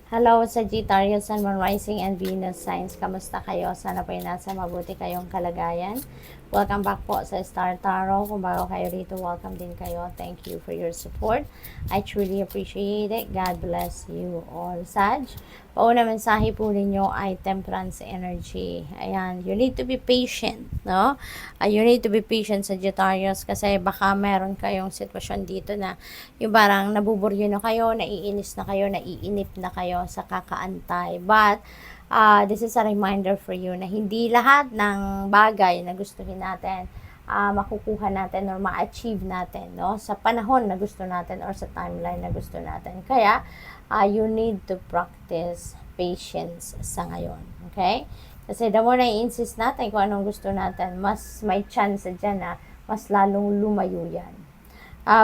Hello, Sagittarius, Sun, Moon, Rising, and Venus signs. Kamusta kayo? Sana po nasa mabuti kayong kalagayan. Welcome back po sa Star Tarot. Kung bago kayo rito, welcome din kayo. Thank you for your support. I truly appreciate it. God bless you all, Sag. Pauna mensahe po ninyo ay temperance energy. Ayan, you need to be patient, no? You need to be patient, Sagittarius, kasi baka meron kayong sitwasyon dito na yung parang nabuburyo na kayo, naiinis na kayo, naiinip na kayo sa kakaantay. But, this is a reminder for you na hindi lahat ng bagay na gustuhin natin, makukuha natin or ma-achieve natin, no? Sa panahon na gusto natin or sa timeline na gusto natin. Kaya, you need to practice patience sa ngayon. Okay? Kasi the more na i-insist natin kung anong gusto natin, mas may chance dyan na mas lalong lumayo yan.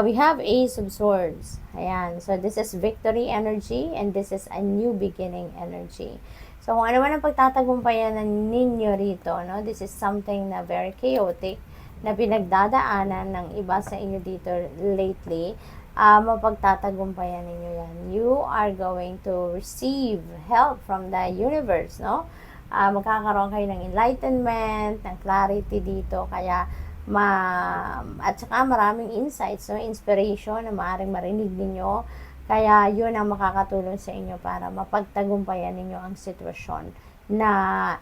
We have Ace of Swords. Ayan. So, this is victory energy and this is a new beginning energy. So, kung ano man ang pagtatagumpayan ninyo rito, no? This is something na very chaotic na pinagdadaanan ng iba sa inyo dito lately. Mapagtatagumpayan ninyo yan. You are going to receive help from the universe, no? Magkakaroon kayo ng enlightenment, ng clarity dito. Kaya, at saka maraming insights, no? Inspiration na maaaring marinig ninyo. Kaya yun ang makakatulong sa inyo para mapagtagumpayan ninyo ang sitwasyon na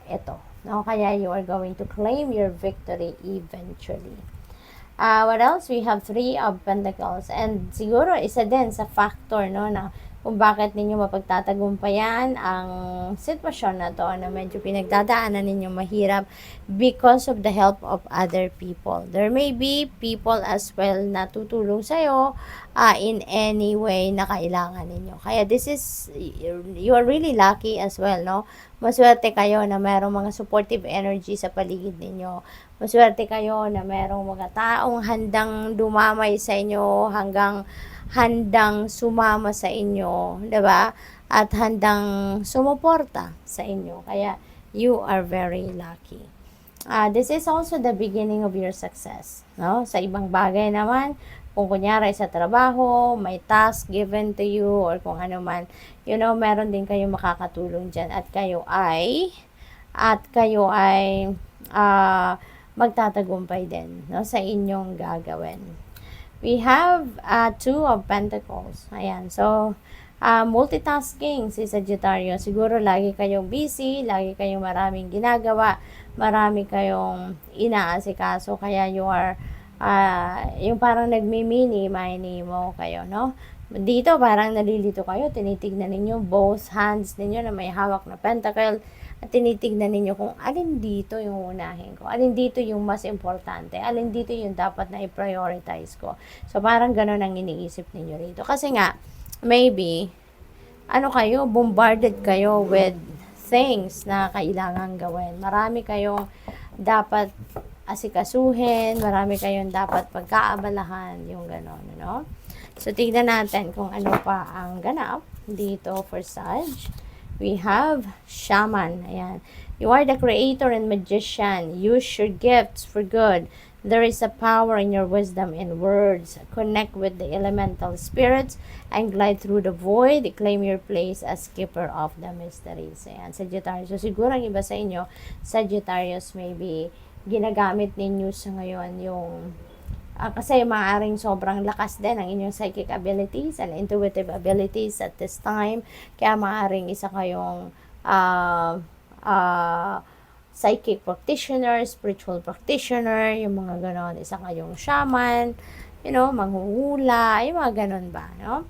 ito, no? Kaya you are going to claim your victory eventually. What else? We have 3 of Pentacles. And siguro isa din sa factor, no, na kung bakit ninyo mapagtatagumpayan ang sitwasyon na to na medyo pinagdadaanan ninyo mahirap because of the help of other people. There may be people as well na tutulong sa'yo in any way na kailangan ninyo. Kaya this is, you are really lucky as well, no? Maswerte kayo na mayroong mga supportive energy sa paligid ninyo. Maswerte kayo na mayroong mga taong handang dumamay sa inyo, handang sumama sa inyo, 'di ba? At handang sumuporta sa inyo. Kaya you are very lucky. This is also the beginning of your success, no? Sa ibang bagay naman, kung kunyari sa trabaho, may task given to you or kung ano man, you know, meron din kayong makakatulong diyan at kayo ay magtatagumpay din, no, sa inyong gagawin. We have 2 of Pentacles. Ayan. So, multitasking si Sagittarius. Siguro lagi kayong busy, lagi kayong maraming ginagawa, marami kayong inaasikaso. Kaya you are, yung parang nagmimini, mo kayo, no? Dito parang nalilito kayo, tinitignan ninyo both hands ninyo na may hawak na pentacle at tinitignan ninyo kung alin dito yung unahin ko, alin dito yung mas importante, alin dito yung dapat na i-prioritize ko. So parang gano'n ang iniisip ninyo rito. Kasi nga, maybe, bombarded kayo with things na kailangan gawin. Marami kayong dapat asikasuhin, marami kayong dapat pagkaabalahan, yung gano'n, no? So, tignan natin kung ano pa ang ganap dito for Sag. We have Shaman. Ayan. You are the creator and magician. Use your gifts for good. There is a power in your wisdom and words. Connect with the elemental spirits and glide through the void. Claim your place as keeper of the mysteries. Ayan, Sagittarius. So, siguro ang iba sa inyo, Sagittarius, maybe ginagamit ninyo sa ngayon yung kasi maaaring sobrang lakas din ang inyong psychic abilities and intuitive abilities at this time. Kaya maaaring isa kayong psychic practitioner, spiritual practitioner, yung mga ganon. Isa kayong shaman, you know, manghuhula, yung mga ganon ba, no?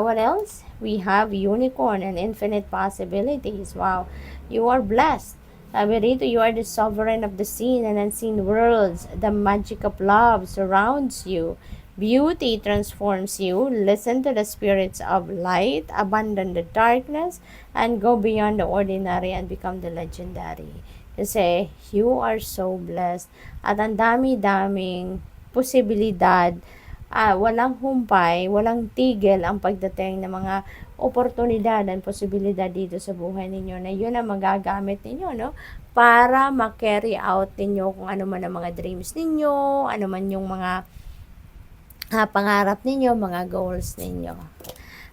What else? We have unicorn and infinite possibilities. Wow, you are blessed. Sabi rito, you are the sovereign of the seen and unseen worlds. The magic of love surrounds you. Beauty transforms you. Listen to the spirits of light. Abandon the darkness and go beyond the ordinary and become the legendary. Kasi you are so blessed. At ang dami-daming posibilidad. Walang humpay, walang tigil ang pagdating ng mga oportunidad and posibilidad dito sa buhay ninyo na yun ang magagamit ninyo, no? Para ma-carry out ninyo kung ano man ang mga dreams ninyo, ano man yung mga pangarap ninyo, mga goals ninyo.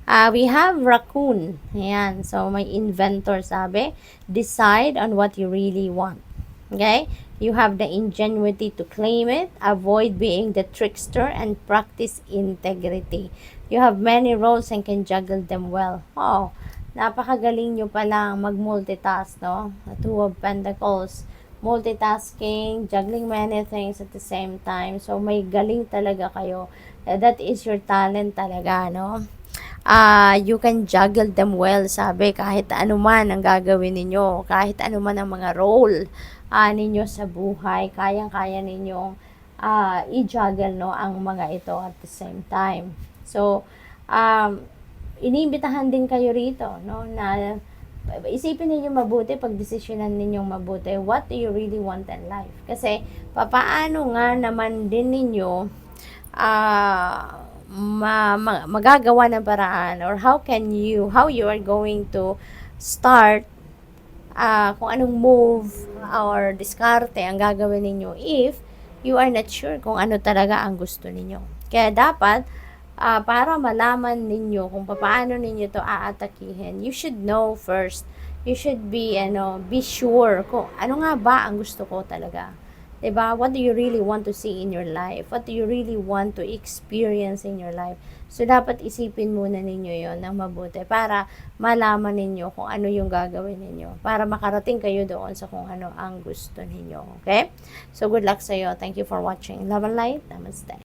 We have raccoon. Ayan. So, may inventor sabi. Decide on what you really want. Okay? You have the ingenuity to claim it, avoid being the trickster, and practice integrity. You have many roles and can juggle them well. Oh, napakagaling nyo palang mag-multitask, no? The Two of Pentacles. Multitasking, juggling many things at the same time. So, may galing talaga kayo. That is your talent talaga, no? You can juggle them well, sabi, kahit ano man ang gagawin ninyo, kahit ano man ang mga role ninyo sa buhay, kayang-kaya ninyong i-juggle, no, ang mga ito at the same time. So, iniimbitahan din kayo rito, no, na isipin ninyo mabuti, pagdesisyonan ninyong mabuti, what do you really want in life? Kasi, papaano nga naman din ninyo magagawa ng paraan, or how you are going to start kung anong move or diskarte ang gagawin ninyo if you are not sure kung ano talaga ang gusto ninyo. Kaya dapat para malaman ninyo kung paano ninyo to aatakihin, you should know first. You should be sure kung ano nga ba ang gusto ko talaga. 'Di ba? What do you really want to see in your life? What do you really want to experience in your life? So, dapat isipin muna ninyo yon ng mabuti para malaman ninyo kung ano yung gagawin ninyo. Para makarating kayo doon sa kung ano ang gusto ninyo. Okay? So, good luck sa iyo. Thank you for watching. Love and light. Namaste.